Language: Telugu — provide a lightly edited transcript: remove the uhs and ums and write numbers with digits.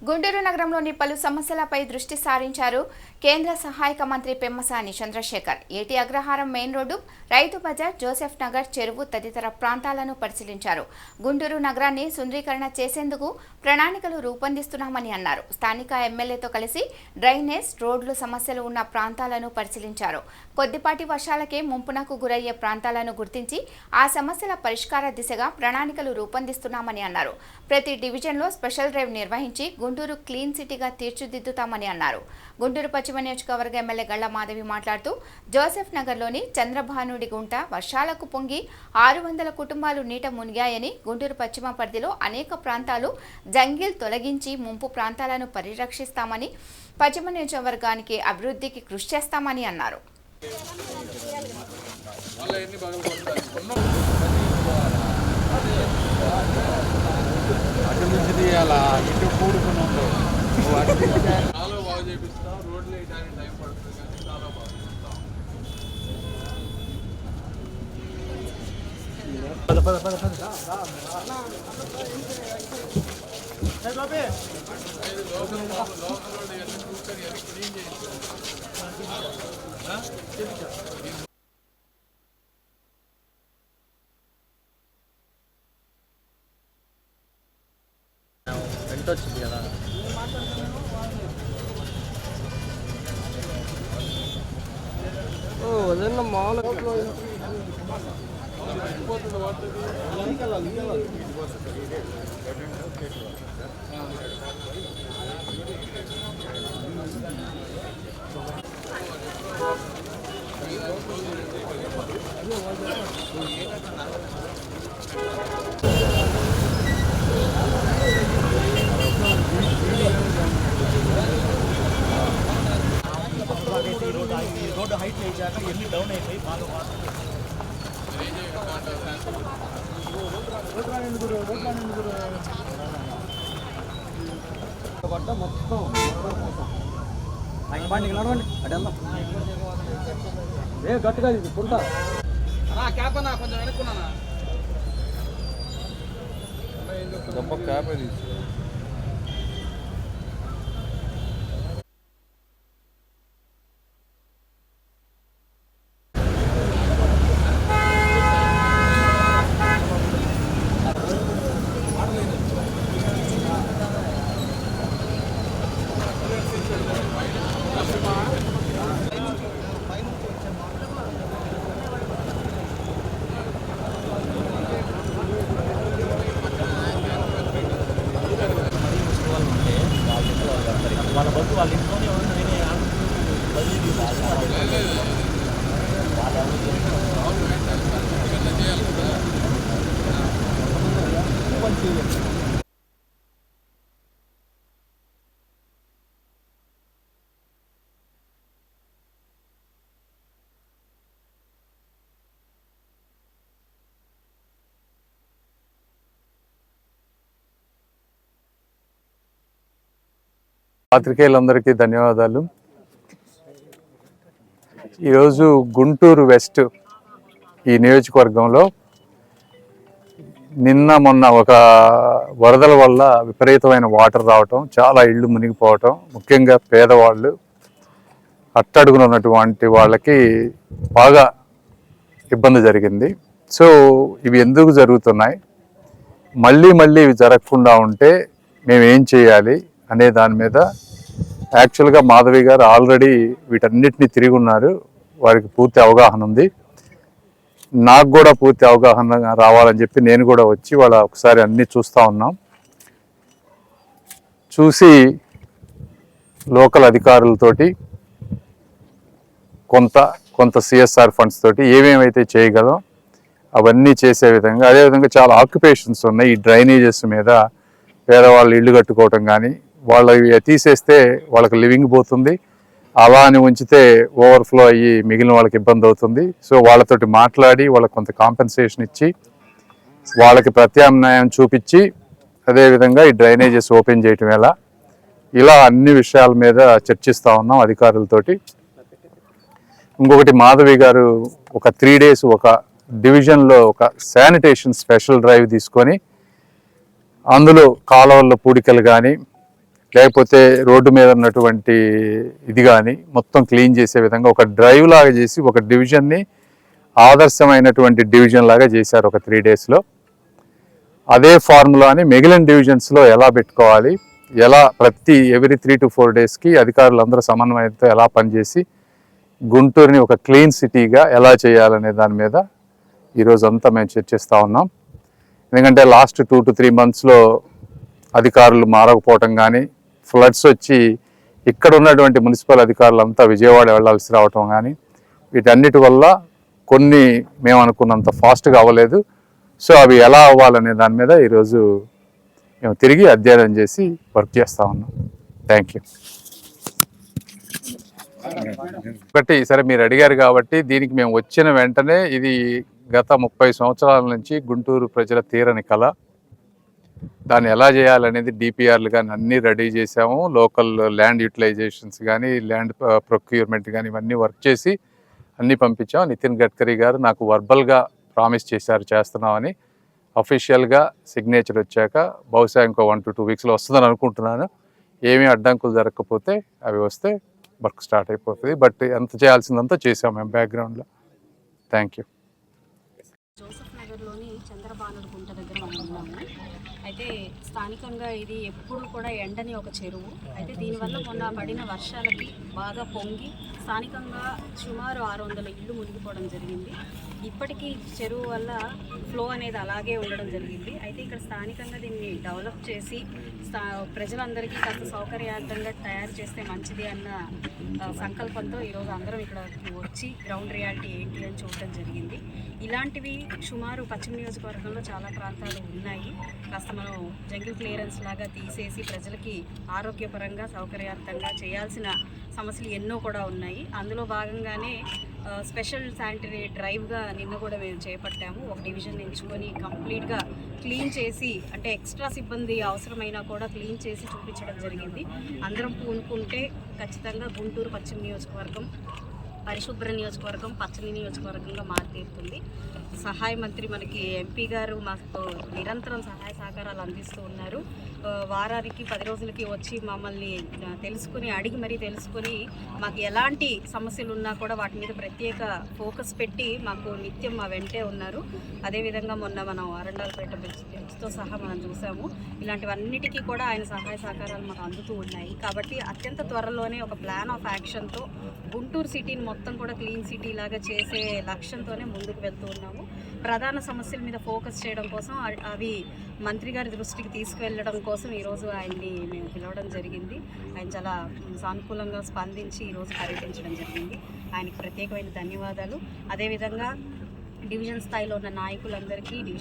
గుంటూరు నగరంలోని పలు సమస్యలపై దృష్టి సారించారు కేంద్ర సహాయక మంత్రి పెమ్మసాని చంద్రశేఖర్. ఏటి అగ్రహారం main road, Rythu Bazar, Joseph Nagar, చెరువు తదితర ప్రాంతాలను పరిశీలించారు. గుంటూరు నగరాన్ని సుందరీకరణ చేసేందుకు ప్రణాళికలు రూపొందిస్తున్నామని అన్నారు. స్థానిక ఎమ్మెల్యేతో కలిసి డ్రైనేజ్, రోడ్లు సమస్యలు ఉన్న ప్రాంతాలను పరిశీలించారు. కొద్దిపాటి వర్షాలకే ముంపునకు గురయ్యే ప్రాంతాలను గుర్తించి ఆ సమస్యల పరిష్కార దిశగా ప్రణాళికలు రూపొందిస్తున్నామని అన్నారు. ప్రతి డివిజన్లో స్పెషల్ డ్రైవ్ నిర్వహించి గుంటూరు క్లీన్ సిటీగా తీర్చిదిద్దుతామని అన్నారు. గుంటూరు పశ్చిమ నియోజకవర్గ ఎమ్మెల్యే గళ్ల మాధవి మాట్లాడుతూ జోసెఫ్ నగర్లోని చంద్రభానుడి గుంట వర్షాలకు పొంగి 600 కుటుంబాలు నీట మునిగాయని, గుంటూరు పశ్చిమ పరిధిలో అనేక ప్రాంతాలు జంగిల్ తొలగించి ముంపు ప్రాంతాలను పరిరక్షిస్తామని, పశ్చిమ నియోజకవర్గానికి అభివృద్ధికి కృషి చేస్తామని అన్నారు. చాలా బాగా చేపిస్తాం. రోడ్లు వేయడానికి టైం పడుతుంది కానీ చాలా బాగా లోకల్ రోడ్ ఇవన్నీ కూర్చొని అన్ని క్లీన్ చేయించాం. వచ్చింది కదా అదన్నా మామూలుగా రోడ్డు హైట్ వేసాక ఎన్ని డౌన్ అయిపోయి బాగా మొత్తం నడవండి అటు వెళ్దాం. ఏ గట్టిగా పుంటా క్యాప్ అన్నా కొంచెం వెనుక్కున్నా గొప్ప క్యాప్ అది. వాళ్ళ బస్సు వాళ్ళ ఇంట్లోనే పాత్రికేయులందరికీ ధన్యవాదాలు. ఈరోజు గుంటూరు వెస్ట్ ఈ నియోజకవర్గంలో నిన్న మొన్న ఒక వరదల వల్ల విపరీతమైన వాటర్ రావటం, చాలా ఇళ్ళు మునిగిపోవటం, ముఖ్యంగా పేదవాళ్ళు, అట్టడుగున ఉన్నటువంటి వాళ్ళకి బాగా ఇబ్బంది జరిగింది. సో ఇవి ఎందుకు జరుగుతున్నాయి, మళ్ళీ ఇవి జరగకుండా ఉంటే మేము ఏం చేయాలి అనే దాని మీద యాక్చువల్గా మాధవి గారు ఆల్రెడీ వీటన్నిటిని తిరిగి ఉన్నారు. వారికి పూర్తి అవగాహన ఉంది. నాకు కూడా పూర్తి అవగాహన రావాలని చెప్పి నేను కూడా వచ్చి వాళ్ళ ఒకసారి అన్నీ చూస్తూ ఉన్నాం. చూసి లోకల్ అధికారులతోటి కొంత సిఎస్ఆర్ ఫండ్స్ తోటి ఏమేమైతే చేయగలం అవన్నీ చేసే విధంగా, అదేవిధంగా చాలా ఆక్యుపేషన్స్ ఉన్నాయి. ఈ డ్రైనేజెస్ మీద పేదవాళ్ళు ఇళ్ళు కట్టుకోవటం కానీ, వాళ్ళవి తీసేస్తే వాళ్ళకి లివింగ్ పోతుంది, అలా అని ఉంచితే ఓవర్ఫ్లో అయ్యి మిగిలిన వాళ్ళకి ఇబ్బంది అవుతుంది. సో వాళ్ళతోటి మాట్లాడి వాళ్ళకి కొంత కాంపెన్సేషన్ ఇచ్చి వాళ్ళకి ప్రత్యామ్నాయం చూపించి, అదేవిధంగా ఈ డ్రైనేజెస్ ఓపెన్ చేయటం ఇలా అన్ని విషయాల మీద చర్చిస్తూ ఉన్నాం అధికారులతోటి. ఇంకొకటి మాధవి గారు ఒక 3 days ఒక డివిజన్లో ఒక శానిటేషన్ స్పెషల్ డ్రైవ్ తీసుకొని అందులో కాలువల్లో పూడికలు కానీ, లేకపోతే రోడ్డు మీద ఉన్నటువంటి ఇది కానీ మొత్తం క్లీన్ చేసే విధంగా ఒక డ్రైవ్ లాగా చేసి ఒక డివిజన్ని ఆదర్శమైనటువంటి డివిజన్ లాగా చేశారు ఒక 3 డేస్లో. అదే ఫార్ములాని మిగిలిన డివిజన్స్లో ఎలా పెట్టుకోవాలి, ఎలా ఎవ్రీ 3 to 4 డేస్కి అధికారులందరూ సమన్వయంతో ఎలా పనిచేసి గుంటూరుని ఒక క్లీన్ సిటీగా ఎలా చేయాలనే దాని మీద ఈరోజు అంతా మేము చర్చిస్తూ ఉన్నాం. ఎందుకంటే లాస్ట్ 2 to 3 మంత్స్లో అధికారులు మారకపోవటం కానీ, ఫ్లడ్స్ వచ్చి ఇక్కడ ఉన్నటువంటి మున్సిపల్ అధికారులంతా విజయవాడ వెళ్లాల్సి రావటం కానీ, వీటన్నిటి వల్ల కొన్ని మేము అనుకున్నంత ఫాస్ట్గా అవ్వలేదు. సో అవి ఎలా అవ్వాలనే దాని మీద ఈరోజు మేము తిరిగి అధ్యయనం చేసి వర్క్ చేస్తూ ఉన్నాం. Thank you. ఒకటి సరే మీరు అడిగారు కాబట్టి దీనికి మేము వచ్చిన వెంటనే ఇది గత 30 సంవత్సరాల నుంచి గుంటూరు ప్రజల తీరని కళ. దాన్ని ఎలా చేయాలనేది డిపిఆర్లు కానీ అన్నీ రెడీ చేసాము. లోకల్ ల్యాండ్ యూటిలైజేషన్స్ కానీ, ల్యాండ్ ప్రొక్యూర్మెంట్ కానీ ఇవన్నీ వర్క్ చేసి అన్నీ పంపించాం. నితిన్ గడ్కరీ గారు నాకు వర్బల్గా ప్రామిస్ చేశారు చేస్తున్నామని. అఫీషియల్గా సిగ్నేచర్ వచ్చాక బహుశా ఇంకో 1 to 2 వీక్స్లో వస్తుందని అనుకుంటున్నాను. ఏమీ అడ్డంకులు జరగకపోతే అవి వస్తే వర్క్ స్టార్ట్ అయిపోతుంది. బట్ ఎంత చేయాల్సిందంతా చేసాం మేము బ్యాక్గ్రౌండ్లో. Thank you. జోసెఫ్ నగర్లోని చంద్రబానుడు గుంట దగ్గర మనం ఉన్నాము. అయితే స్థానికంగా ఇది ఎప్పుడు కూడా ఎండని ఒక చెరువు. అయితే దీనివల్ల మొన్న పడిన వర్షాలకి బాగా పొంగి స్థానికంగా సుమారు 600 ఇళ్ళు మునిగిపోవడం జరిగింది. ఇప్పటికీ చెరువు వల్ల ఫ్లో అనేది అలాగే ఉండడం జరిగింది. అయితే ఇక్కడ స్థానికంగా దీన్ని డెవలప్ చేసి ప్రజలందరికీ కాస్త సౌకర్యవంతంగా తయారు చేస్తే మంచిది అన్న సంకల్పంతో ఈరోజు అందరం ఇక్కడ వచ్చి గ్రౌండ్ రియాలిటీ ఏంటి అని చూడడం జరిగింది. ఇలాంటివి సుమారు పశ్చిమ నియోజకవర్గంలో చాలా ప్రాంతాలు ఉన్నాయి. కాస్త మనం జంగిల్ క్లియరెన్స్ లాగా తీసేసి ప్రజలకి ఆరోగ్యపరంగా సౌకర్యవంతంగా చేయాల్సిన సమస్యలు ఎన్నో కూడా ఉన్నాయి. అందులో భాగంగానే స్పెషల్ శానిటరీ డ్రైవ్గా నిన్న కూడా మేము చేపట్టాము. ఒక డివిజన్ ఎంచుకొని కంప్లీట్గా క్లీన్ చేసి, అంటే ఎక్స్ట్రా సిబ్బంది అవసరమైనా కూడా క్లీన్ చేసి చూపించడం జరిగింది. అందరం పూనుకుంటే ఖచ్చితంగా గుంటూరు పశ్చిమ నియోజకవర్గం పరిశుభ్ర నియోజకవర్గం, పచ్చని నియోజకవర్గంగా మారుతీరుతుంది. సహాయ మంత్రి మనకి ఎంపీ గారు మాకు నిరంతరం సహాయ సహకారాలు అందిస్తూ ఉన్నారు. వారానికి 10 రోజులకి వచ్చి మమ్మల్ని అడిగి మరీ తెలుసుకొని మాకు ఎలాంటి సమస్యలు ఉన్నా కూడా వాటి మీద ప్రత్యేక ఫోకస్ పెట్టి మాకు నిత్యం మా వెంటే ఉన్నారు. అదేవిధంగా మొన్న మనం అరండాలపేట బ్రిడ్జ్తో సహా మనం చూసాము. ఇలాంటివన్నిటికీ కూడా ఆయన సహాయ సహకారాలు మాకు అందుతూ ఉన్నాయి. కాబట్టి అత్యంత త్వరలోనే ఒక ప్లాన్ ఆఫ్ యాక్షన్తో గుంటూరు సిటీని మొత్తం కూడా క్లీన్ సిటీ లాగా చేసే లక్ష్యంతోనే ముందుకు వెళ్తూ ఉన్నాము. ప్రధాన సమస్యల మీద ఫోకస్ చేయడం కోసం అవి మంత్రి గారి దృష్టికి తీసుకువెళ్ళడం కోసం ఈరోజు ఆయన్ని మేము పిలవడం జరిగింది. ఆయన చాలా సానుకూలంగా స్పందించి ఈరోజు పర్యటించడం జరిగింది. ఆయనకు ప్రత్యేకమైన ధన్యవాదాలు. అదేవిధంగా డివిజన్ స్థాయిలో ఉన్న నాయకులందరికీ, డివిజన్